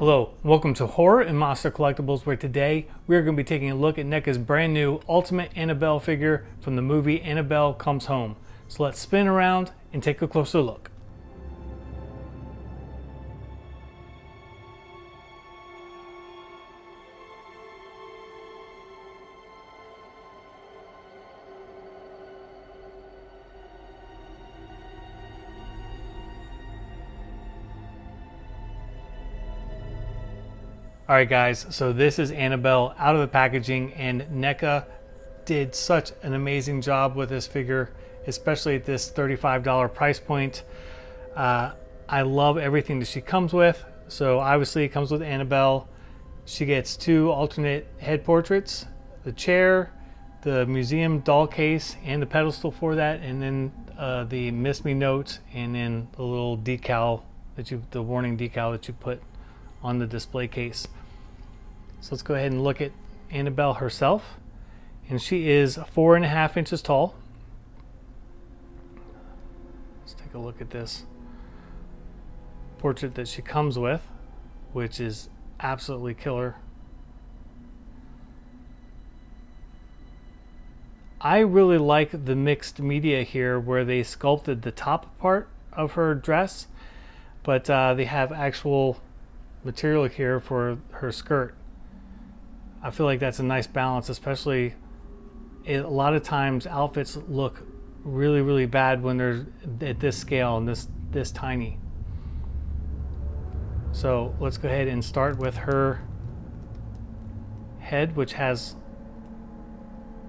Hello, welcome to Horror and Monster Collectibles, where today we are going to be taking a look at NECA's brand new Ultimate Annabelle figure from the movie Annabelle Comes Home. So let's spin around and take a closer look. Alright guys, so this is Annabelle out of the packaging, and NECA did such an amazing job with this figure, especially at this $35 price point. I love everything that she comes with. So obviously it comes with Annabelle. She gets two alternate head portraits, the chair, the museum doll case, and the pedestal for that, and then the Miss Me note, and then the little decal the warning decal that you put on the display case. So let's go ahead and look at Annabelle herself, and she is 4.5 inches tall. Let's take a look at this portrait that she comes with, which is absolutely killer. I really like the mixed media here, where they sculpted the top part of her dress, but they have actual material here for her skirt. I feel like that's a nice balance, especially a lot of times outfits look really bad when they're at this scale and this tiny. So let's go ahead and start with her head, which has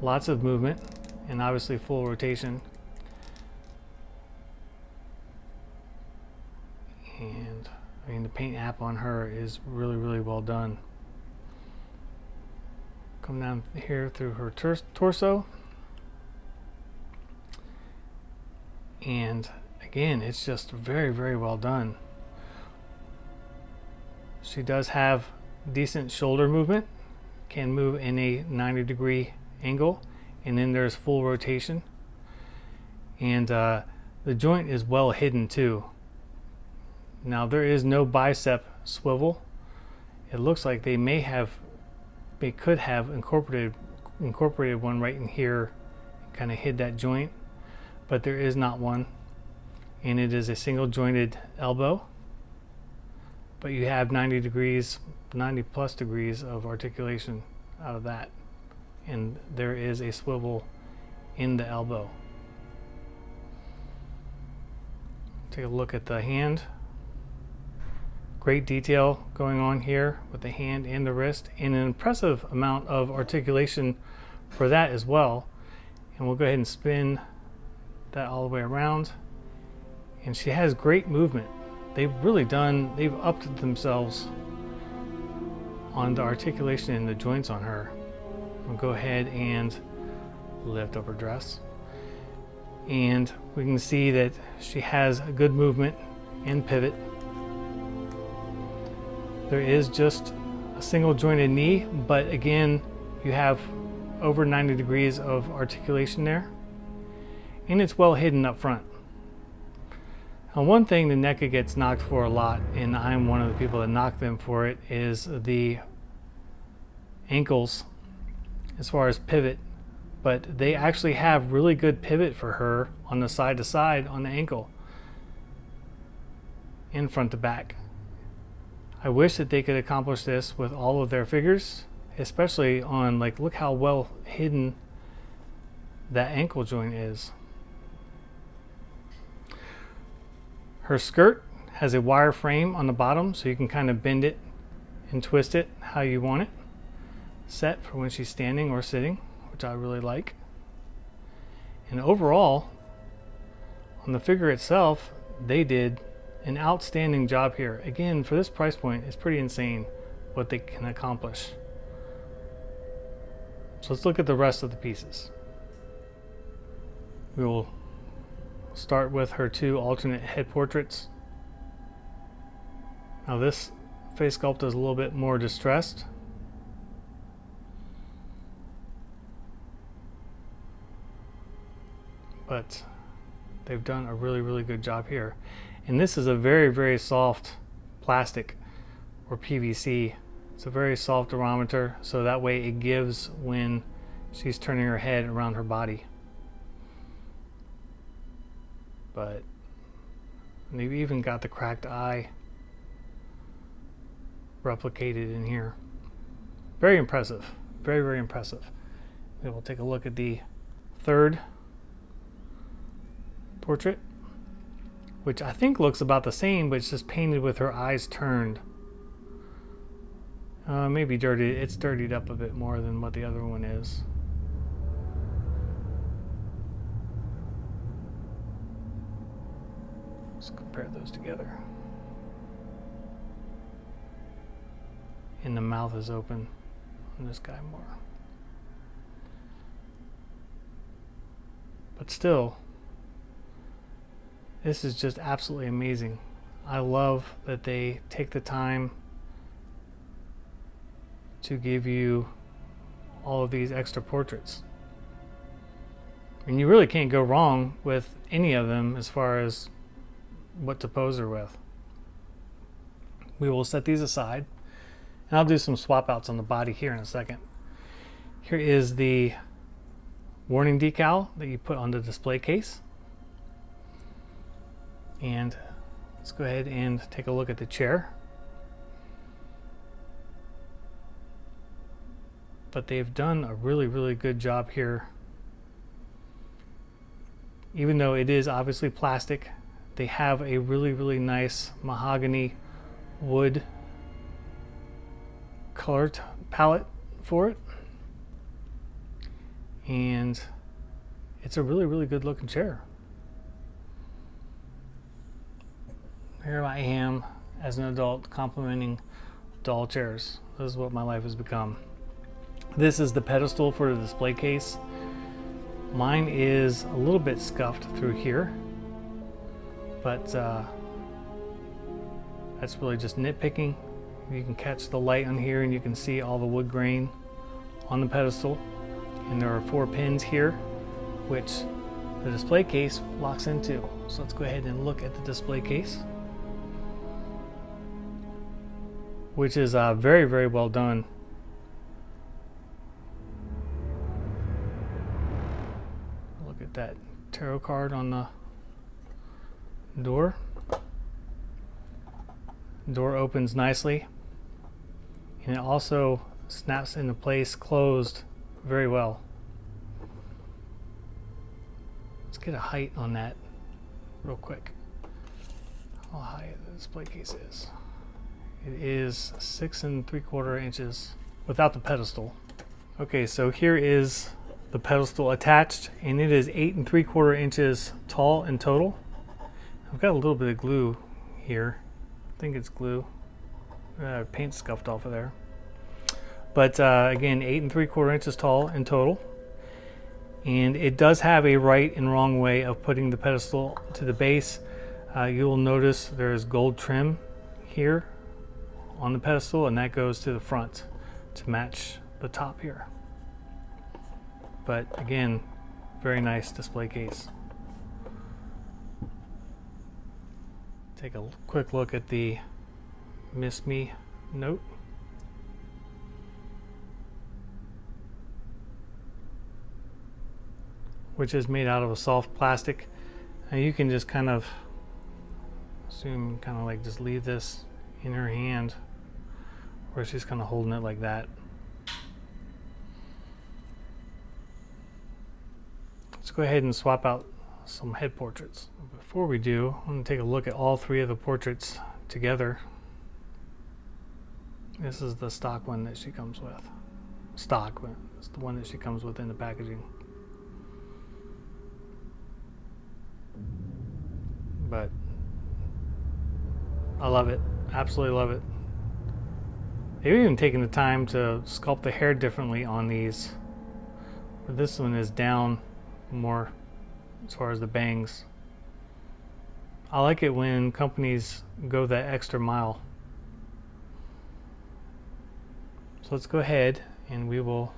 lots of movement and obviously full rotation. And I mean, the paint app on her is really well done. Come down here through her torso, and again, it's just very well done. She does have decent shoulder movement, can move in a 90-degree angle, and then there's full rotation, and the joint is well hidden too. Now there is no bicep swivel. It looks like they could have incorporated one right in here, kind of hid that joint, but there is not one, and it is a single jointed elbow, but you have 90 plus degrees of articulation out of that, and there is a swivel in the elbow. Take a look at the hand. Great detail going on here with the hand and the wrist, and an impressive amount of articulation for that as well. And we'll go ahead and spin that all the way around. And she has great movement. They've upped themselves on the articulation and the joints on her. We'll go ahead and lift up her dress. And we can see that she has a good movement and pivot. There is just a single jointed knee, but again, you have over 90 degrees of articulation there, and it's well hidden up front. Now, one thing the NECA gets knocked for a lot, and I'm one of the people that knock them for it, is the ankles as far as pivot, but they actually have really good pivot for her on the side to side on the ankle and front to back. I wish that they could accomplish this with all of their figures, especially on, like, look how well hidden that ankle joint is. Her skirt has a wire frame on the bottom, so you can kind of bend it and twist it how you want it, set for when she's standing or sitting, which I really like. And overall, on the figure itself, they did an outstanding job here. Again, for this price point, it's pretty insane what they can accomplish. So let's look at the rest of the pieces. We will start with her two alternate head portraits. Now this face sculpt is a little bit more distressed. But they've done a really good job here. And this is a very soft plastic, or PVC. It's a very soft durometer, so that way it gives when she's turning her head around her body. But they've even got the cracked eye replicated in here. Very impressive. Very, very impressive. We will take a look at the third portrait, which I think looks about the same, but it's just painted with her eyes turned. Maybe dirty. It's dirtied up a bit more than what the other one is. Let's compare those together. And the mouth is open on this guy more. But still, this is just absolutely amazing. I love that they take the time to give you all of these extra portraits. And you really can't go wrong with any of them as far as what to pose her with. We will set these aside, and I'll do some swap outs on the body here in a second. Here is the warning decal that you put on the display case. And let's go ahead and take a look at the chair. But they've done a really, really good job here. Even though it is obviously plastic, they have a really, really nice mahogany wood color palette for it. And it's a really, really good looking chair. Here I am as an adult complimenting doll chairs. This is what my life has become. This is the pedestal for the display case. Mine is a little bit scuffed through here, but that's really just nitpicking. You can catch the light on here and you can see all the wood grain on the pedestal. And there are 4 pins here, which the display case locks into. So let's go ahead and look at the display case, which is very, very well done. Look at that tarot card on the door. Door opens nicely, and it also snaps into place closed very well. Let's get a height on that real quick. How high the display case is. It is 6 3/4 inches without the pedestal. Okay, so here is the pedestal attached, and it is 8 3/4 inches tall in total. I've got a little bit of glue here. I think it's glue. Paint scuffed off of there. But again, 8 3/4 inches tall in total. And it does have a right and wrong way of putting the pedestal to the base. You will notice there's gold trim here on the pedestal, and that goes to the front to match the top here. But again, very nice display case. Take a quick look at the Miss Me note. Which is made out of a soft plastic. And you can just kind of assume, kind of like just leave this in her hand, where she's kind of holding it like that. Let's go ahead and swap out some head portraits. Before we do, I'm going to take a look at all 3 of the portraits together. This is the stock one that she comes with. Stock, it's the one that she comes with in the packaging. But I love it, absolutely love it. They've even taken the time to sculpt the hair differently on these. But this one is down more as far as the bangs. I like it when companies go that extra mile. So let's go ahead and we will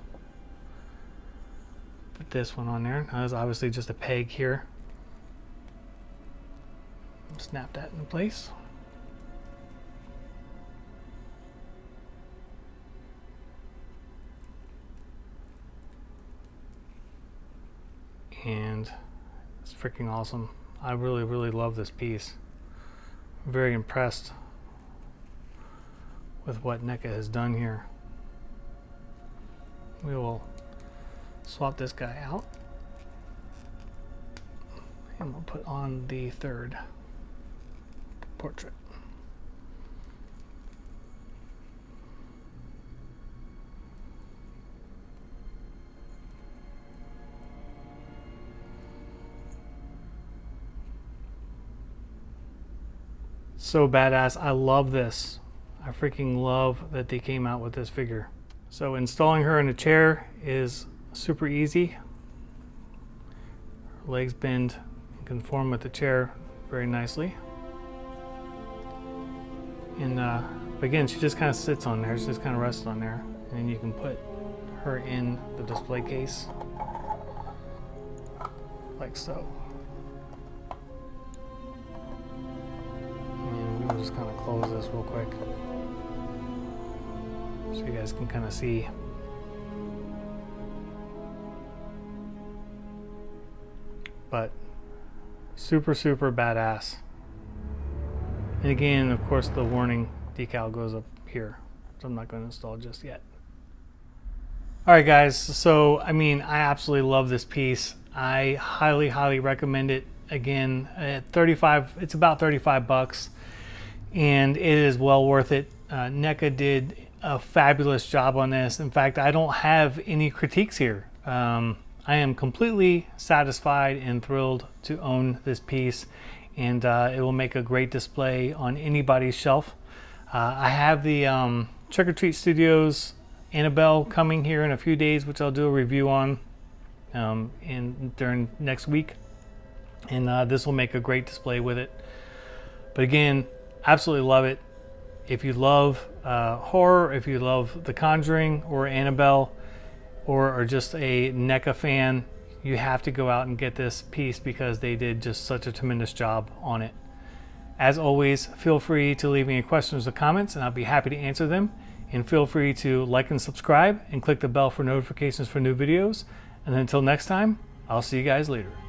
put this one on there. Now, there's obviously just a peg here. Snap that in place. and it's freaking awesome. I really love this piece. I'm very impressed with what NECA has done here. We will swap this guy out, and we'll put on the third portrait. So badass. I love this. I freaking love that they came out with this figure. So installing her in a chair is super easy. Her legs bend and conform with the chair very nicely. And again, she just kind of sits on there. She just kind of rests on there. And then you can put her in the display case like so. And we'll just kind of close this real quick so you guys can kind of see. But super badass. And again, of course, the warning decal goes up here, so I'm not going to install it just yet. Alright guys, so I mean, I absolutely love this piece. I highly recommend it. Again, at 35, it's about 35 bucks, and it is well worth it. NECA did a fabulous job on this. In fact, I don't have any critiques here. I am completely satisfied and thrilled to own this piece, and it will make a great display on anybody's shelf. I have the Trick or Treat Studios Annabelle coming here in a few days, which I'll do a review on during next week, and this will make a great display with it. But again, absolutely love it. If you love horror, if you love The Conjuring or Annabelle, or are just a NECA fan, you have to go out and get this piece because they did just such a tremendous job on it. As always, feel free to leave any questions or comments, and I'll be happy to answer them. And feel free to like and subscribe and click the bell for notifications for new videos. And until next time, I'll see you guys later.